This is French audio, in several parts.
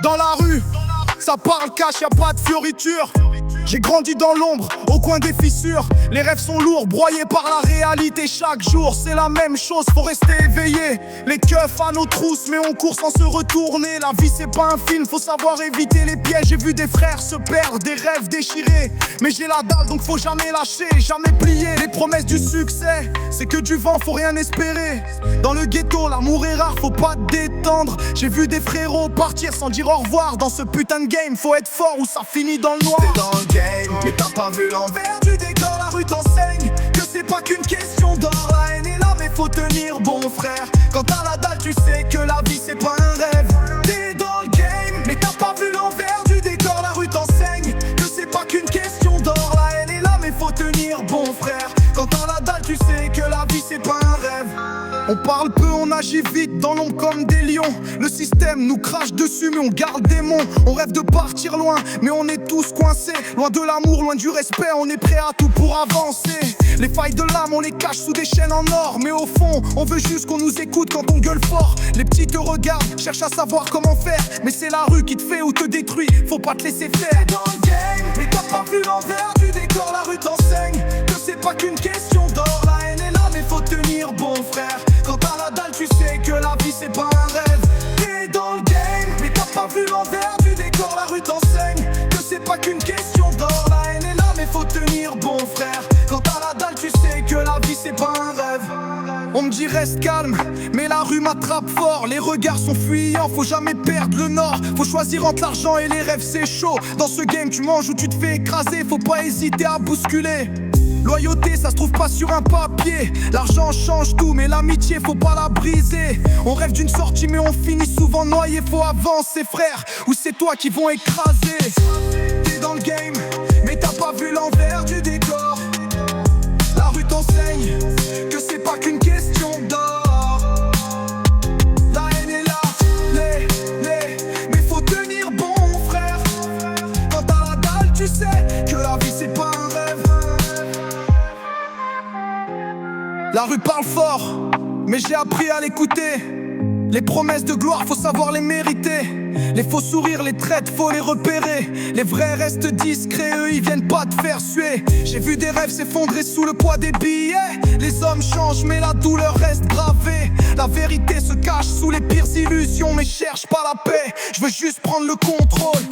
Dans la rue, ça parle cash, y'a pas de fioriture. J'ai grandi dans l'ombre, au coin des fissures. Les rêves sont lourds, broyés par la réalité. Chaque jour c'est la même chose, faut rester éveillé. Les keufs à nos trousses, mais on court sans se retourner. La vie c'est pas un film, faut savoir éviter les pièges. J'ai vu des frères se perdre, des rêves déchirés. Mais j'ai la dalle donc faut jamais lâcher, jamais plier. Les promesses du succès, c'est que du vent, faut rien espérer. Dans le ghetto, l'amour est rare, faut pas te détendre. J'ai vu des frérots partir sans dire au revoir. Dans ce putain de game, faut être fort ou ça finit dans le noir. T'es dans le game, mais t'as pas vu l'envers du décor. La rue t'enseigne que c'est pas qu'une question d'or. La haine est là mais faut tenir bon frère. Quand t'as la dalle tu sais que la vie c'est pas un rêve. T'es dans le game, mais t'as pas vu l'envers du décor. La rue t'enseigne que c'est pas qu'une question d'or. La haine est là mais faut tenir bon frère. Quand t'as la dalle tu sais que la vie c'est pas un rêve. On parle peu, on agit vite, dans l'ombre comme des lions. Le système nous crache dessus mais on garde des monts. On rêve de partir loin mais on est tous coincés. Loin de l'amour, loin du respect, on est prêt à tout pour avancer. Les failles de l'âme on les cache sous des chaînes en or. Mais au fond, on veut juste qu'on nous écoute quand on gueule fort. Les petits te regardent, cherchent à savoir comment faire. Mais c'est la rue qui te fait ou te détruit, faut pas te laisser faire. Dans le game, mais t'as pas vu l'envers du décor. La rue t'enseigne que c'est pas qu'une question d'or. La haine est là mais faut tenir bon frère. Quand t'as la dalle tu sais que la vie c'est pas un rêve. T'es dans le game, mais t'as pas vu l'envers du décor. La rue t'enseigne que c'est pas qu'une question d'or. La haine est là mais faut tenir bon frère. Quand t'as la dalle tu sais que la vie c'est pas un rêve. On me dit reste calme, mais la rue m'attrape fort. Les regards sont fuyants, faut jamais perdre le nord. Faut choisir entre l'argent et les rêves, c'est chaud. Dans ce game tu manges ou tu te fais écraser. Faut pas hésiter à bousculer. Loyauté, ça se trouve pas sur un papier. L'argent change tout, mais l'amitié, faut pas la briser. On rêve d'une sortie, mais on finit souvent noyé. Faut avancer, frère, ou c'est toi qui vont écraser. T'es dans le game, mais t'as pas vu l'envers du décor. La rue t'enseigne que c'est pas qu'une question d'or. La haine est là, mais faut tenir bon frère. Quand t'as la dalle, tu sais que la vie c'est pas un rêve. La rue parle fort, mais j'ai appris à l'écouter. Les promesses de gloire, faut savoir les mériter. Les faux sourires, les traites, faut les repérer. Les vrais restent discrets, eux ils viennent pas te faire suer. J'ai vu des rêves s'effondrer sous le poids des billets. Les hommes changent mais la douleur reste gravée. La vérité se cache sous les pires illusions. Mais cherche pas la paix, je veux juste prendre le contrôle.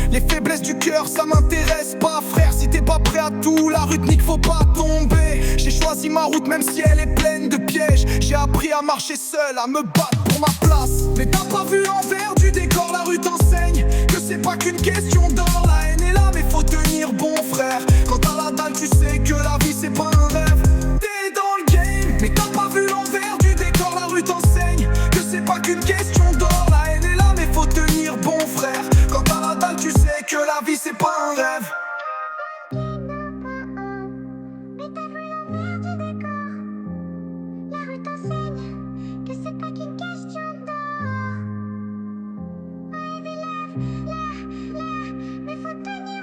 Les faiblesses du cœur, ça m'intéresse pas frère. Si t'es pas prêt à tout, la rue te nique, faut pas tomber. J'ai choisi ma route même si elle est pleine de pièges. J'ai appris à marcher seul, à me battre pour ma place. Mais t'as pas vu l'envers du décor. La rue t'enseigne que c'est pas qu'une question d'or. La haine est là mais faut tenir bon frère. Quand t'as la dalle tu sais que la vie c'est pas un rêve. T'es dans le game, mais t'as pas vu l'envers du décor. La rue t'enseigne que c'est pas qu'une question d'or. La haine est là mais faut tenir bon frère. Quand t'as la dalle tu sais que la vie c'est pas un rêve. Mais faut tenir